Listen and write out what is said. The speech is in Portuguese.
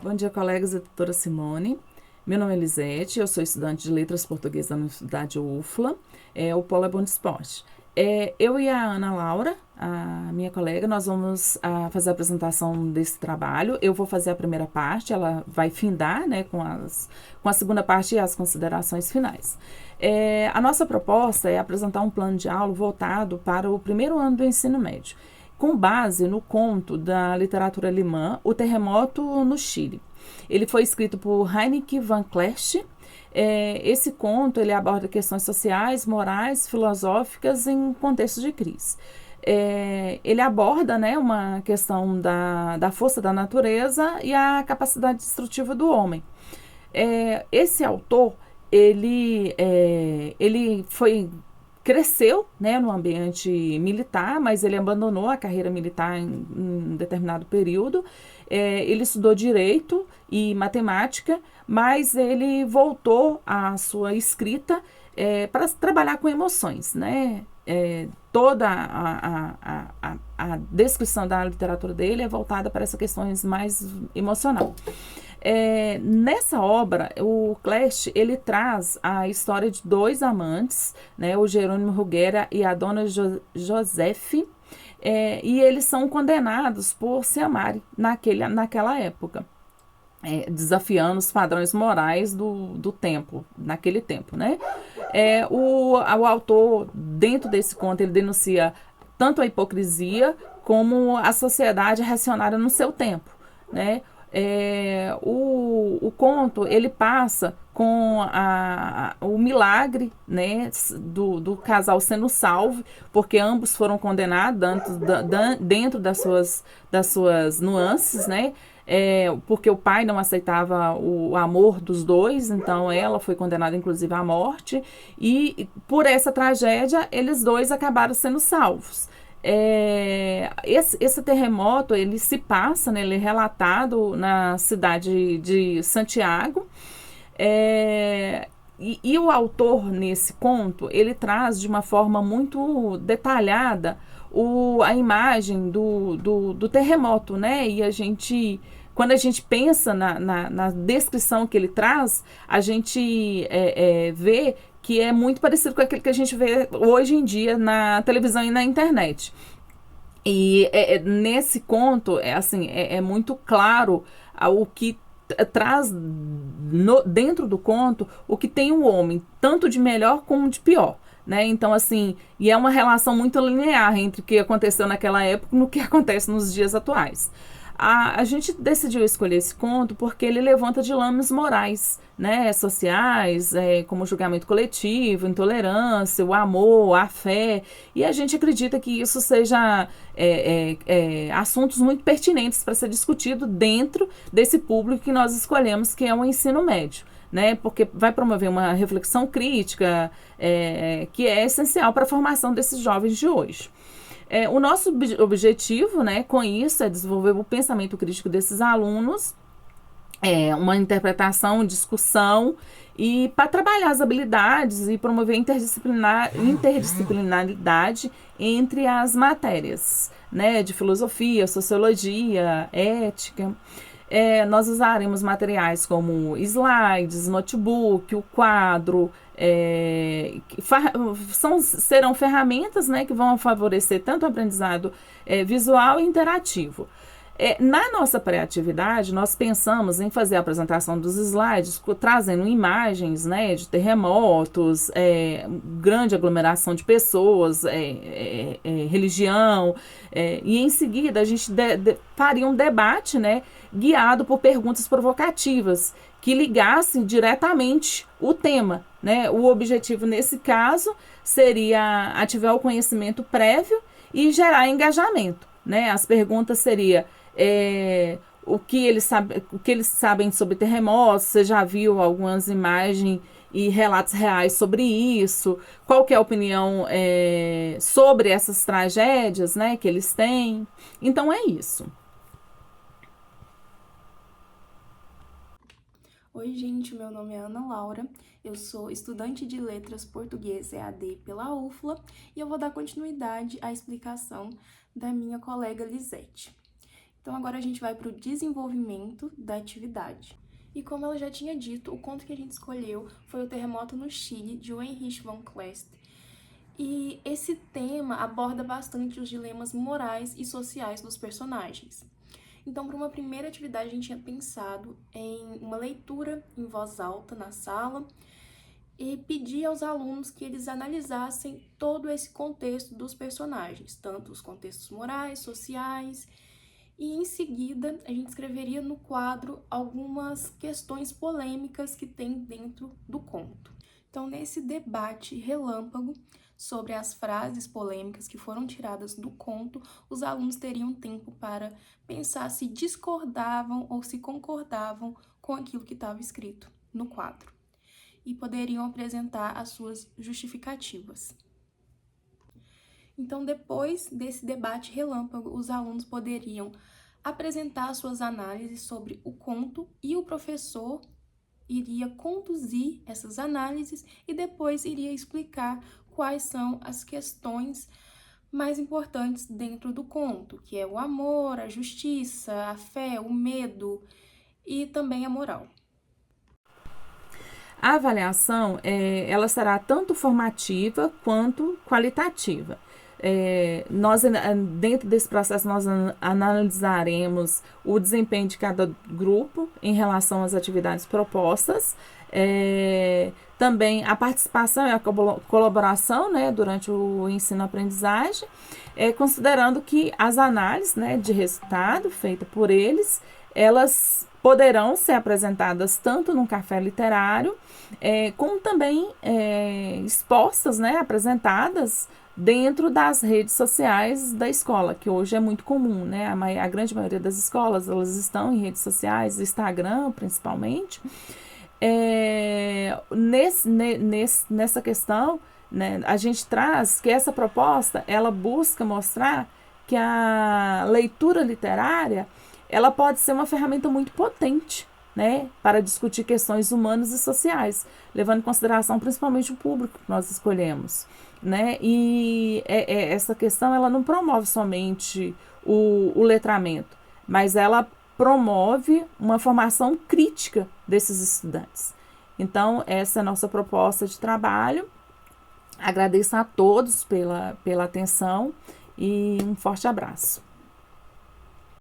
Bom dia, colegas da doutora Simone. Meu nome é Elisete, eu sou estudante de Letras Portuguesas da Universidade UFLA, o Polo é Bom de Esporte. Eu e a Ana Laura, a minha colega, nós vamos fazer a apresentação desse trabalho. Eu vou fazer a primeira parte, ela vai findar, né, com a segunda parte e as considerações finais. A nossa proposta é apresentar um plano de aula voltado para o primeiro ano do ensino médio, com base no conto da literatura alemã O Terremoto no Chile. Ele foi escrito por Heinrich van Kleist. Esse conto ele aborda questões sociais, morais, filosóficas em contexto de crise. Ele aborda, né, uma questão da força da natureza e a capacidade destrutiva do homem. Esse autor ele cresceu, né, no ambiente militar, mas ele abandonou a carreira militar em determinado período. Ele estudou direito e matemática, mas ele voltou à sua escrita para trabalhar com emoções, né? Toda a descrição da literatura dele é voltada para essas questões mais emocional. Nessa obra, o Kleist ele traz a história de dois amantes, né, o Jerônimo Ruguera e a dona Josefe, e eles são condenados por se amarem naquela época. Desafiando os padrões morais do tempo, naquele tempo, né? O autor, dentro desse conto, ele denuncia tanto a hipocrisia como a sociedade reacionária no seu tempo, né? O conto ele passa com o milagre, né, do casal sendo salvo, porque ambos foram condenados dentro das suas nuances, né? Porque o pai não aceitava o amor dos dois, então ela foi condenada inclusive à morte, e por essa tragédia eles dois acabaram sendo salvos. Esse terremoto ele se passa, né, ele é relatado na cidade de Santiago. E o autor nesse conto ele traz de uma forma muito detalhada a imagem do terremoto, né? E quando a gente pensa na descrição que ele traz, a gente vê que é muito parecido com aquilo que a gente vê hoje em dia na televisão e na internet. E nesse conto, é muito claro o que traz dentro do conto o que tem o homem, tanto de melhor como de pior. Né? Então, assim, e é uma relação muito linear entre o que aconteceu naquela época e o que acontece nos dias atuais. A gente decidiu escolher esse conto porque ele levanta dilemas morais, né, sociais, como o julgamento coletivo, intolerância, o amor, a fé, e a gente acredita que isso seja assuntos muito pertinentes para ser discutido dentro desse público que nós escolhemos, que é o ensino médio. Né, porque vai promover uma reflexão crítica que é essencial para a formação desses jovens de hoje. O nosso objetivo, né, com isso é desenvolver o pensamento crítico desses alunos, uma interpretação, discussão, e para trabalhar as habilidades e promover interdisciplinaridade entre as matérias, né, de filosofia, sociologia, ética. Nós usaremos materiais como slides, notebook, o quadro, serão ferramentas, né, que vão favorecer tanto o aprendizado visual e interativo. Na nossa pré-atividade, nós pensamos em fazer a apresentação dos slides, trazendo imagens, né, de terremotos, grande aglomeração de pessoas, religião, e em seguida a gente faria um debate, né, guiado por perguntas provocativas que ligassem diretamente o tema. Né? O objetivo nesse caso seria ativar o conhecimento prévio e gerar engajamento. Né? As perguntas seriam o que eles sabem sobre terremotos, você já viu algumas imagens e relatos reais sobre isso, qual que é a opinião sobre essas tragédias, né, que eles têm. Então é isso. Oi, gente, meu nome é Ana Laura, eu sou estudante de Letras Português EAD pela UFLA e eu vou dar continuidade à explicação da minha colega Lisete. Então agora a gente vai para o desenvolvimento da atividade. E como ela já tinha dito, o conto que a gente escolheu foi O Terremoto no Chile, de Heinrich von Kleist. E esse tema aborda bastante os dilemas morais e sociais dos personagens. Então, para uma primeira atividade, a gente tinha pensado em uma leitura em voz alta na sala e pedir aos alunos que eles analisassem todo esse contexto dos personagens, tanto os contextos morais, sociais, e em seguida a gente escreveria no quadro algumas questões polêmicas que tem dentro do conto. Então, nesse debate relâmpago sobre as frases polêmicas que foram tiradas do conto, os alunos teriam tempo para pensar se discordavam ou se concordavam com aquilo que estava escrito no quadro e poderiam apresentar as suas justificativas. Então, depois desse debate relâmpago, os alunos poderiam apresentar suas análises sobre o conto e o professor iria conduzir essas análises e depois iria explicar quais são as questões mais importantes dentro do conto, que é o amor, a justiça, a fé, o medo e também a moral. A avaliação, ela será tanto formativa quanto qualitativa. Nós, dentro desse processo, nós analisaremos o desempenho de cada grupo em relação às atividades propostas, também a participação e a colaboração, né, durante o ensino-aprendizagem, considerando que as análises, né, de resultado feitas por eles, elas poderão ser apresentadas tanto num café literário, como também expostas, né, apresentadas dentro das redes sociais da escola, que hoje é muito comum, né? A grande maioria das escolas, elas estão em redes sociais, Instagram principalmente. Nessa questão, né, a gente traz que essa proposta, ela busca mostrar que a leitura literária, ela pode ser uma ferramenta muito potente, né, para discutir questões humanas e sociais, levando em consideração principalmente o público que nós escolhemos, né? E essa questão, ela não promove somente o letramento, mas ela promove uma formação crítica desses estudantes. Então, essa é a nossa proposta de trabalho. Agradeço a todos pela atenção e um forte abraço.